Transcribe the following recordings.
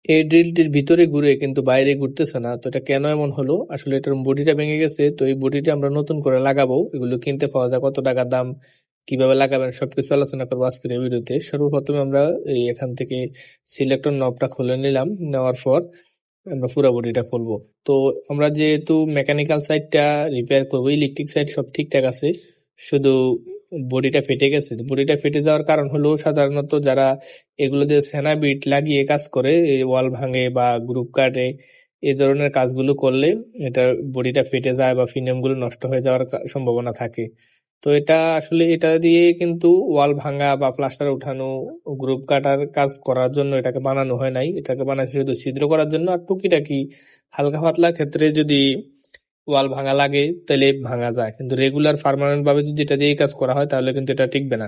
এই ড্রিলটির ভিতরে ঘুরে কিন্তু বাইরে ঘুরতেছে না। তো এটা কেন এমন হলো? আসলে এটার বডিটা ভেঙে গেছে। তো এই বডিটা আমরা নতুন করে লাগাবো। এগুলো কিনতে পাওয়া যায়, কত টাকা দাম, কিভাবে লাগাবেন সবকিছু আলোচনা করবো আজকের এই ভিডিওতে। সর্বপ্রথমে আমরা এই এখান থেকে সিলেক্টর নবটা খুলে নিলাম। নেওয়ার পর আমরা পুরো বডিটা খুলবো। তো আমরা যেহেতু মেকানিক্যাল সাইডটা রিপেয়ার করবো, ইলেকট্রিক সাইড সব ঠিকঠাক আছে, শুধু বডিটা ফেটে গেছে। বডিটা ফেটে যাওয়ার কারণ হলো সাধারণত যারা এগুলো দিয়ে সেনা বিট লাগিয়ে কাজ করে, ওয়াল ভাঙে বা গ্রুপ কাটে, এই ধরনের কাজগুলো করলে এটা বডিটা ফেটে যায় বা ফিনিয়াম গুলো নষ্ট হয়ে যাওয়ার সম্ভাবনা থাকে। তো এটা আসলে এটা দিয়ে কিন্তু ওয়াল ভাঙা বা প্লাস্টার উঠানো, গ্রুপ কাটার কাজ করার জন্য এটাকে বানানো হয় নাই। এটাকে বানাইছে শুধু ছিদ্র করার জন্য আর টুকিটাকি হালকা পাতলা ক্ষেত্রে যদি ওয়াল ভাঙা লাগে তাহলে ভাঙা যায়, কিন্তু রেগুলার পার্মানেন্ট ভাবে যদি এটা দিয়ে কাজ করা হয় তাহলে কিন্তু এটা টিকবে না।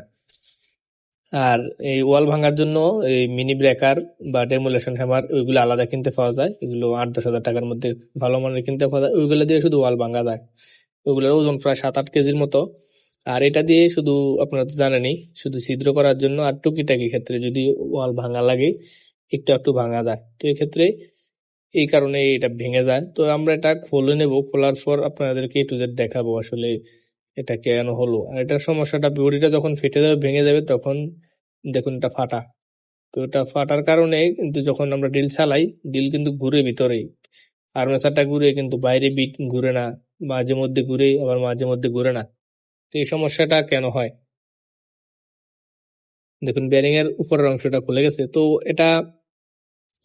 আর এই ওয়াল ভাঙার জন্য এই মিনি ব্রেকার বা ডেমোলেশন হ্যামার ওইগুলো আলাদা কিনতে পাওয়া যায়। এগুলো 8-10 হাজার টাকার মধ্যে ভালো মানের কিনতে পাওয়া যায়। ওইগুলো দিয়ে শুধু ওয়াল ভাঙা যায়। ওইগুলোর ওজন প্রায় 7-8 কেজির মতো। আর এটা দিয়ে শুধু, আপনারা তো জানেনই, শুধু ছিদ্র করার জন্য আর টুকিটাকি ক্ষেত্রে যদি ওয়াল ভাঙা লাগে একটু একটু ভাঙা যায়। তো এই ক্ষেত্রে এই কারণে এটা ভেঙে যায়। তো আমরা এটা খুলে নেব, খোলার পর আপনাদেরকে A to Z দেখাবো আসলে এটা কেন হলো। আর এটার সমস্যাটা, বডিটা যখন ফেটে যাবে, ভেঙে যাবে, তখন দেখুন এটা ফাটা। তো এটা ফাটার কারণে কিন্তু যখন আমরা ড্রিল চালাই, ড্রিল কিন্তু ঘুরে ভিতরেই, আর্মেচারটা ঘুরে কিন্তু বাইরে বিট ঘুরে না, মাঝে মধ্যে ঘুরে আবার মাঝে মধ্যে ঘুরে না। তো এই সমস্যাটা কেন হয়? দেখুন বেয়ারিং এর উপরের অংশটা খুলে গেছে। তো এটা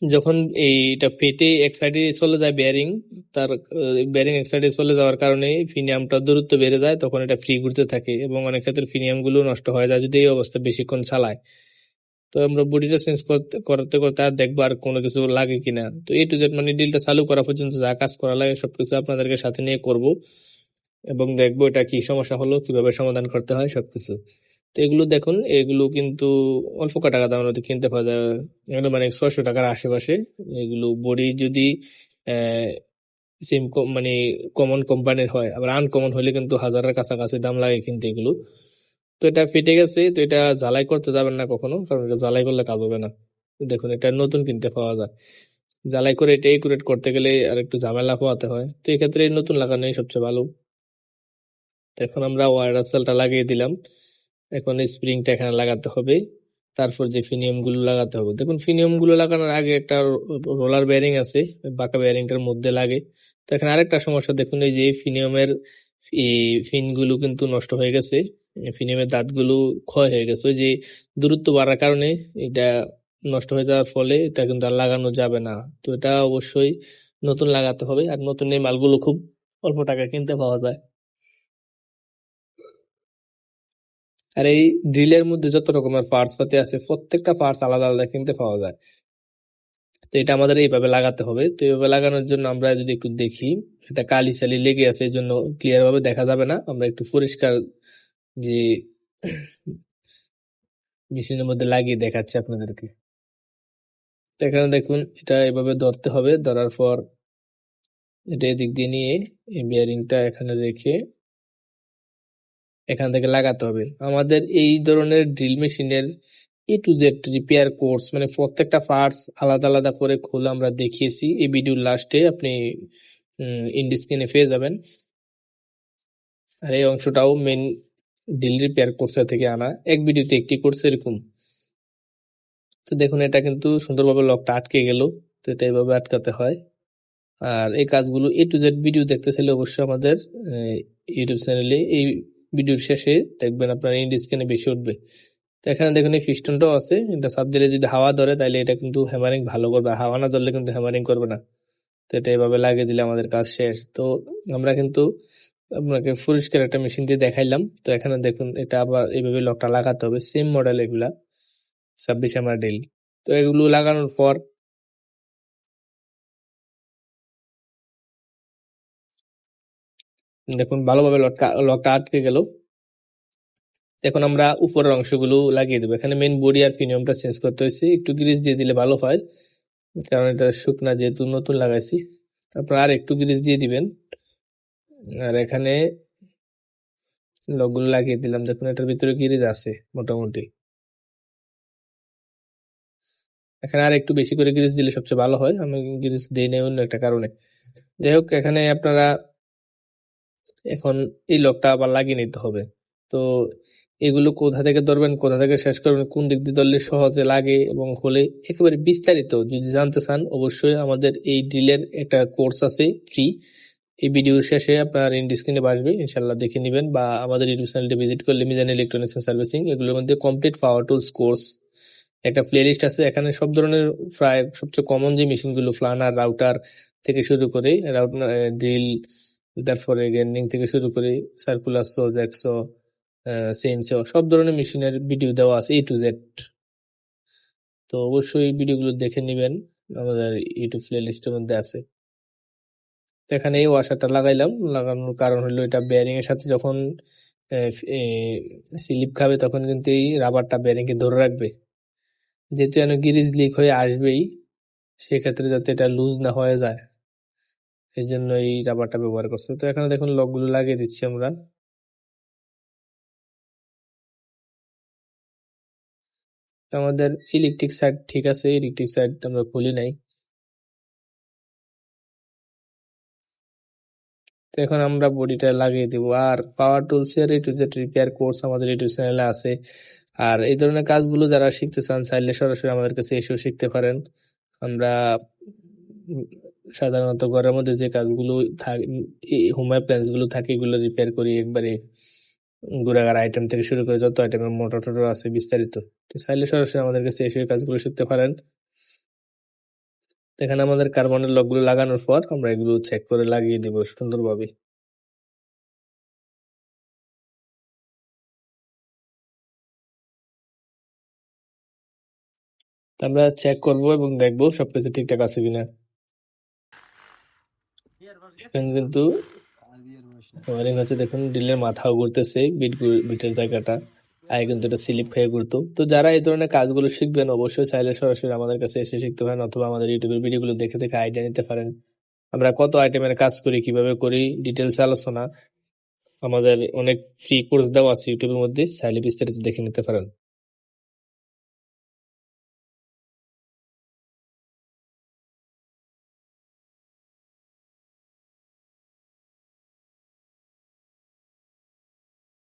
যখন এইটা ফেটে এক সাইডে চলে যায় বেয়ারিং, তার বেয়ারিং এক সাইডে চলে যাওয়ার কারণে ফিনিয়ামটা দূরত্ব বেড়ে যায়, তখন এটা ফ্রি ঘুরতে থাকে এবং অনেক ক্ষেত্রে ফিনিয়াম গুলো নষ্ট হয়ে যায় যদি এই অবস্থা বেশিক্ষণ চালায়। তো আমরা বডিটা চেঞ্জ করতে করতে করতে আর দেখবো আর কোনো কিছু লাগে কিনা। তো A to Z মানে ডিলটা চালু করা পর্যন্ত যা কাজ করা লাগে সবকিছু আপনাদেরকে সাথে নিয়ে করব এবং দেখবো এটা কি সমস্যা হলো, কিভাবে সমাধান করতে হয় সবকিছু। তো এগুলো দেখুন, এগুলো কিন্তু অল্প টাকা দামের মধ্যে কিনতে পাওয়া যায়। এগুলো মানে 600 টাকার আশেপাশে। এগুলো বডি যদি আহ সেম মানে কমন কোম্পানির হয়, আবার আনকমন হলে কিন্তু হাজারের কাছাকাছি দাম লাগে কিনতে এগুলো। তো এটা ফেটে গেছে, তো এটা ঝালাই করতে যাবেন না কখনো, কারণ এটা ঝালাই করলে কাজ হবে না। দেখুন এটা নতুন কিনতে পাওয়া যায়। ঝালাই করে এটা একুরেট করতে গেলে আর একটু ঝামেলা পোহাতে হয়। তো এই ক্ষেত্রে নতুন লাগানোই সবচেয়ে ভালো। তো এখন আমরা ওয়্যার সেলটা লাগিয়ে দিলাম। এখন স্প্রিংটা এখানে লাগাতে হবে। তারপর যে ফিনিয়াম গুলো লাগাতে হবে, দেখুন ফিনিয়াম গুলো লাগানোর আগে একটা রোলার বেয়ারিং আছে, ওই বাঁকা বেয়ারিংটার মধ্যে লাগে। তো এখানে আরেকটা সমস্যা দেখুন, এই যে ফিনিয়ামের ফিন গুলো কিন্তু নষ্ট হয়ে গেছে, ফিনিয়ামের দাঁতগুলো ক্ষয় হয়ে গেছে। ওই যে দূরত্ব বাড়ার কারণে এটা নষ্ট হয়ে যাওয়ার ফলে এটা কিন্তু আর লাগানো যাবে না। তো এটা অবশ্যই নতুন লাগাতে হবে। আর নতুন এই মালগুলো খুব অল্প টাকায় কিনতে পাওয়া যায়। আর এই ড্রিলের মধ্যে যত রকমের পার্টস পাতি আছে প্রত্যেকটা পার্টস আলাদা আলাদা কিনতে পাওয়া যায়। তো এটা আমাদের এইভাবে লাগাতে হবে। তো এইভাবে লাগানোর জন্য আমরা যদি একটু দেখি, এটা কালি সালি লেগে আছে, এই জন্য ক্লিয়ার ভাবে দেখা যাবে না। আমরা একটু পরিষ্কার যে মেশিনের মধ্যে লাগিয়ে দেখাচ্ছি আপনাদেরকে। তো এখানে দেখুন এটা এভাবে ধরতে হবে, ধরার পর এটা এদিক দিয়ে নিয়ে এই বিয়ারিংটা এখানে রেখে এখান থেকে লাগাতে হবে। আমাদের এই ধরনের ড্রিল মেশিনের A to Z repair course, মানে প্রত্যেকটা পার্টস আলাদা আলাদা করে খুলে আমরা দেখিয়েছি। এই ভিডিওর লাস্টে আপনি ইন্ড স্ক্রিনে পেয়ে যাবেন। আর এই অংশটাও মেন ড্রিল রিপেয়ার কোর্সের থেকে আনা, এক ভিডিওতে একটি কোর্স এরকম। তো দেখুন এটা কিন্তু সুন্দরভাবে লকটা আটকে গেল। তো এটা এইভাবে আটকাতে হয়। আর এই কাজগুলো A to Z ভিডিও দেখতে চাইলে অবশ্যই আমাদের ইউটিউব চ্যানেলে এই ভিডিওর শেষে দেখবেন আপনার ইন্ড স্ক্রিনে বেশি উঠবে। তো এখানে দেখুন এই পিস্টনটাও আছে, এটা চাপ দিলে যদি হাওয়া ধরে তাহলে এটা কিন্তু হ্যামারিং ভালো করবে, হাওয়া না ধরলে কিন্তু হ্যামারিং করবে না। তো এটা এভাবে লাগিয়ে দিলে আমাদের কাজ শেষ। তো আমরা কিন্তু আপনাকে পরিষ্কার একটা মেশিন দিয়ে দেখাইলাম। তো এখানে দেখুন এটা আবার এইভাবে লকটা লাগাতে হবে, সেম মডেল এগুলা 26 ডেল। তো এগুলো লাগানোর পর দেখুন ভালোভাবে লকটা লকটা আটকে গেল। এখন আমরা উপরের অংশগুলো লাগিয়ে দেবো। এখানে মেইন বডি আর ফিনিয়ামটা চেঞ্জ করতে হয়েছে, একটু গ্রিজ দিয়ে দিলে ভালো হয়, কারণ এটা শুকনা যেহেতু নতুন লাগাইছি। তারপর আর একটু গ্রিজ দিয়ে দিবেন। আর এখানে লকগুলো লাগিয়ে দিলাম, দেখুন এটার ভিতরে গ্রিজ আছে মোটামুটি। এখানে আর একটু বেশি করে গ্রিস দিলে সবচেয়ে ভালো হয়, আমি গ্রিস দিই নাই অন্য একটা কারণে। যাই হোক, এখানে আপনারা এখন এই লকটা আবার লাগিয়ে নিতে হবে। তো এগুলো কোথা থেকে ধরবেন, কোথা থেকে শেষ করবেন, কোন দিক দিয়ে ধরলে সহজে লাগে এবং হলে একেবারে বিস্তারিত যদি জানতে চান, অবশ্যই আমাদের এই ড্রিলের একটা কোর্স আছে ফ্রি। এই ভিডিওর শেষে আপনার ইন স্ক্রিনে আসবে, ইনশাল্লাহ দেখে নেবেন, বা আমাদের ইউটিউব চ্যানেলটি ভিজিট করলে মিজান ইলেকট্রনিক্স এন্ড সার্ভিসিং, এগুলোর মধ্যে কমপ্লিট পাওয়ার টুলস কোর্স একটা প্লেলিস্ট আছে। এখানে সব ধরনের প্রায় সবচেয়ে কমন যে মেশিনগুলো, প্লানার, রাউটার থেকে শুরু করে ড্রিল, তারপরে গ্যান্ডিং থেকে শুরু করে সার্কুলার সো, জ্যাকসো, চেইনসো, সব ধরনের মেশিনের ভিডিও দেওয়া আছে A to Z। তো অবশ্যই এই ভিডিওগুলো দেখে নেবেন, আমাদের ইউটিউব প্লেলিস্টের মধ্যে আছে। তো এখানে এই ওয়াশারটা লাগাইলাম, লাগানোর কারণ হলো এটা বেয়ারিং এর সাথে যখন স্লিপ খাবে তখন কিন্তু এই রাবারটা বেয়ারিং কে ধরে রাখবে। যেহেতু এখানে গ্রিজ লিক হয়ে আসবেই, সেক্ষেত্রে যাতে এটা লুজ না হয়ে যায়, এই জন্য এই রাবারটা ব্যবহার করছে। তো এখানে দেখুন লকগুলো লাগিয়ে দিচ্ছি আমরা। তো আমাদের ইলেকট্রিক সাইড ঠিক আছে, ইলেকট্রিক সাইড আমরা খুলি নাই। তো এখন আমরা বডিটা লাগিয়ে দিব। আর পাওয়ার টুলস এর A to Z repair course আমাদের ইউটিউব চ্যানেলে আছে। আর এই ধরনের কাজগুলো যারা শিখতে চান, চাইলে সরাসরি আমাদের কাছে এসেও শিখতে পারেন। আমরা উম, সাধারণত ঘরের মধ্যে যে কাজগুলো থাকে, হোম অ্যাপ্লায়েন্স গুলো থাকে, এগুলো রিপেয়ার করি একবারে। গুড়াগাড় আইটেম থেকে শুরু করে যত আইটেমের মোটর টোটর আছে বিস্তারিত। তো চাইলে সরাসরি আমাদের কাছে এসে এই কাজগুলো শিখতে পারেন। তো এখানে আমাদের কার্বনের লকগুলো লাগানোর পর আমরা এগুলো চেক করে লাগিয়ে দিব সুন্দরভাবে। তো আমরা চেক করব এবং দেখবো সবকিছু ঠিকঠাক আছে কিনা। এখন কিন্তু ওয়ারিং হচ্ছে, দেখুন ড্রিলের মাথাও ঘুরতেছে, বিটের জায়গাটা আগে কিন্তু এটা স্লিপ খেয়ে ঘুরতো। তো যারা এই ধরনের কাজগুলো শিখবেন, অবশ্যই চাইলে সরাসরি আমাদের কাছে এসে শিখতে পারেন, অথবা আমাদের ইউটিউবের ভিডিওগুলো দেখে দেখে আইডিয়া নিতে পারেন। আমরা কত আইটেমের কাজ করি, কিভাবে করি, ডিটেলস আলোচনা আমাদের অনেক ফ্রি কোর্স দেওয়া আছে ইউটিউবের মধ্যে, চাইলে বিস্তারিত দেখে নিতে পারেন।